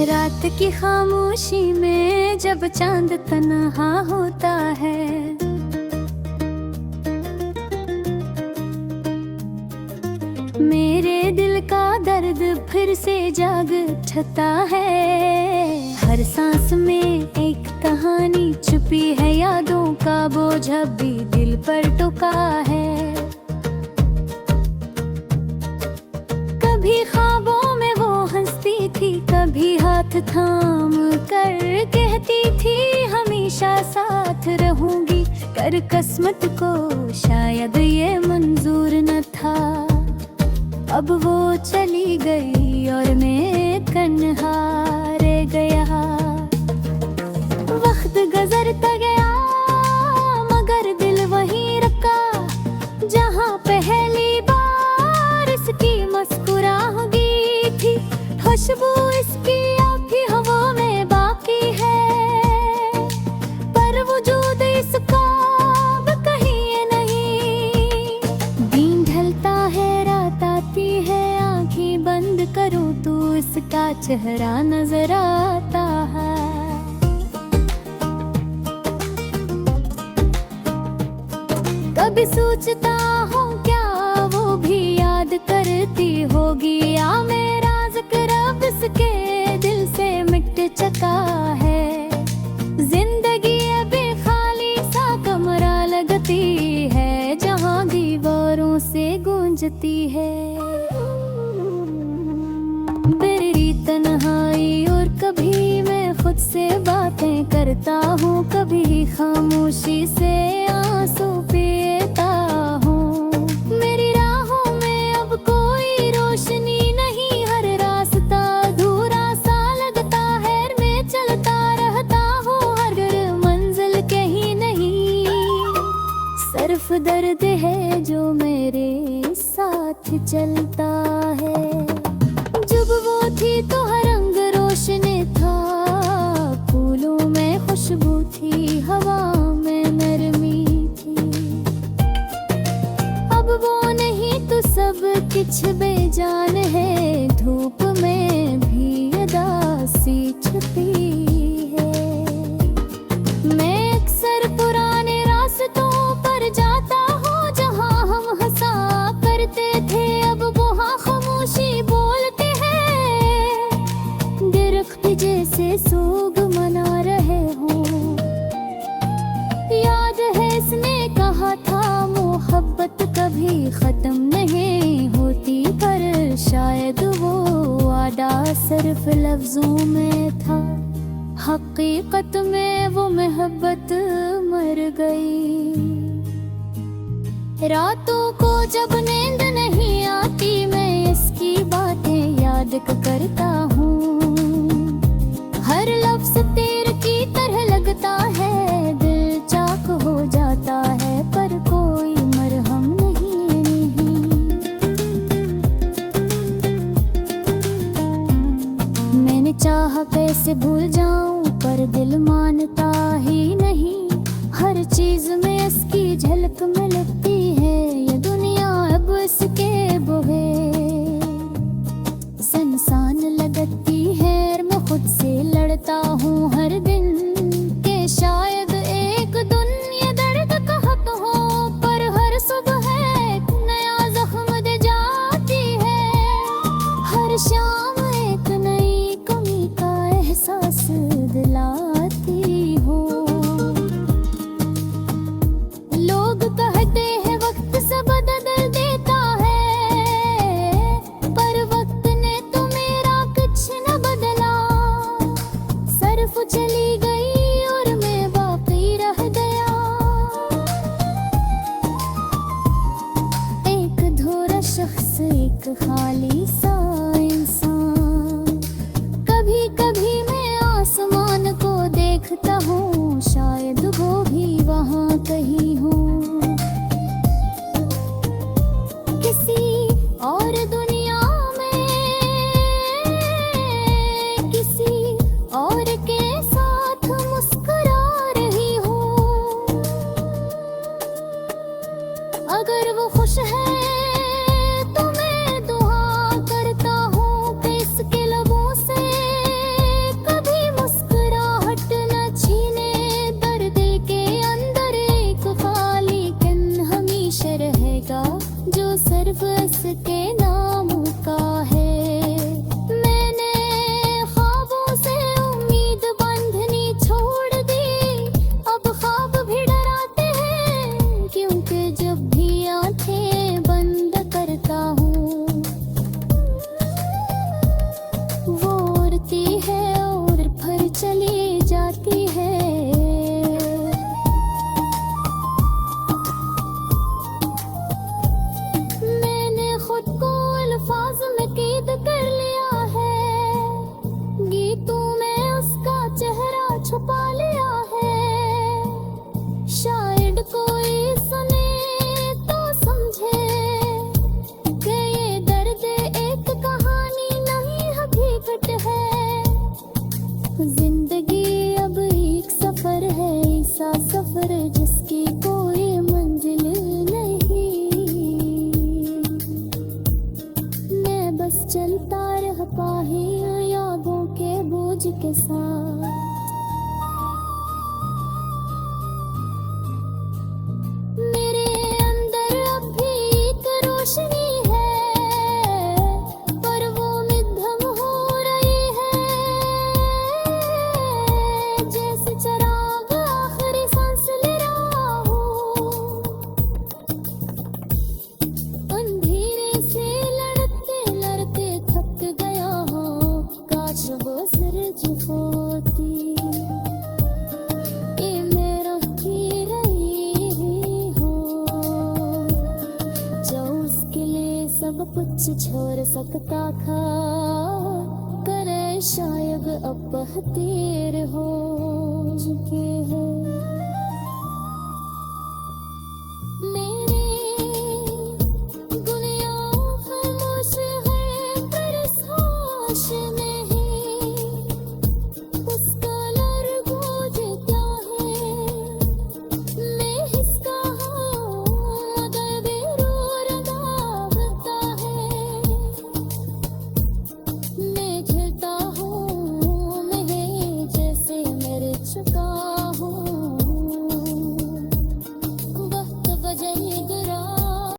रात की खामोशी में जब चांद तन्हा होता है, मेरे दिल का दर्द फिर से जाग उठता है। हर सांस में एक कहानी छुपी है, यादों का बोझ अब भी दिल पर टुका है। कभी ख्वाबों में वो हंसती थी, कभी हाथ थाम कर कहती थी हमेशा साथ रहूंगी। कर किस्मत को शायद ये मंजूर न था, अब वो चली गई और मैं तन्हा रह गया। वक्त गुजरता गया मगर दिल वहीं रखा, जहाँ पहली बार इसकी मुस्कुराहटी थी। खुशबू इसकी अब भी हवा में बाकी है, पर वजूद इसका अब कहीं नहीं। दिन ढलता है, रात आती है, आंखें बंद करूं तो इसका चेहरा नजर आता है। कभी सोचता हूँ क्या वो भी याद करती होगी, या मेरा जिक्र अब इसके दिल से मिट चुका है। जिंदगी अभी खाली सा कमरा लगती है, जहाँ दीवारों से गूंजती है मेरी तन्हाई। और कभी मैं खुद से बातें करता हूँ, कभी खामोशी से आंसू पीता हूँ। मेरी राहों में अब कोई रोशनी नहीं, हर रास्ता अधूरा सा लगता है। मैं चलता रहता हूँ हर मंजिल कहीं नहीं, सिर्फ दर्द है जो मेरे साथ चलता है। जब वो थी तो हर रंग रोशन था, फूलों में खुशबू थी, हवा में नरमी थी। अब वो नहीं तो सब कुछ बेजान है, धूप में भी उदासी छुपी है। मैं अक्सर पुराने रास्तों पर जाता हूँ, जहाँ हम हंसा करते थे, अब वहाँ खामोशी बोलते हैं। दरख्त जैसे सोग मना रहे हो, याद है इसने कहा था मोहब्बत कभी खत्म नहीं होती, पर शायद वो वादा सिर्फ लफ्जों में था। हकीकत में वो मोहब्बत मर गई। रातों को जब नींद नहीं आती, मैं इसकी बातें याद करता हूँ। हर लफ्ज तीर की तरह लगता है, दिल चाक हो जाता है, पर कोई मरहम नहीं। मैंने चाहा कैसे भूल जाऊं, पर दिल मानता ही नहीं। हर चीज में इसकी झलक मिलती है, ये दुनिया अब इसके बोहे संसान लगती है। मैं खुद से लड़ता हूँ हर दिन के शायद एक दिन ये दर्द कहत हो, पर हर सुबह एक नया जख्म दे जाती है। हर शाम एक नई कमी का एहसास दिलाती हो। लोग कहते हैं वक्त सब बदल देता है, पर वक्त ने तो मेरा कुछ न बदला। सिर्फ चली गई और मैं बाकी रह गया। एक अधूरा शख्स, एक खाली सा इंसान। कभी कभी मैं आसमान को देखता हूँ, शायद वो भी वहाँ कहीं हो। किसी और दुनिया में, किसी और के साथ मुस्कुरा रही हूँ। अगर वो खुश है तो मैं दुआ करता हूँ कि इसके लबों से मेरा जो सिर्फ इसके नाम का है। मैंने ख्वाबों से उम्मीद बंधनी छोड़ दी, अब ख्वाब भी डराते हैं, क्योंकि जब भी आंखें बंद करता हूँ वो उड़ती है और फिर चली जाती है। खुद को अल्फाज में कैद कर लिया है, गीतों में उसका चेहरा छुपा लिया है। शायद कोई सुने तो समझे कि ये दर्द एक कहानी नहीं हकीकत है। जिंदगी अब एक सफर है, ऐसा सफर जिसकी कोई मंजिल नहीं। बस चलता रह पाए यादों के बोझ के साथ। मेरे अंदर अब भी एक रोशनी है, पर वो मध्यम हो रही है, जैसे चिराग आखिरी सांस ले रहा हूँ। अंधेरे से थक गया हूँ, काश वो सिर्फ होती ये मेरा ही रही हो, जो उसके लिए सब कुछ छोड़ सकता था। करे शायद अब तेरे हो चुके हैं।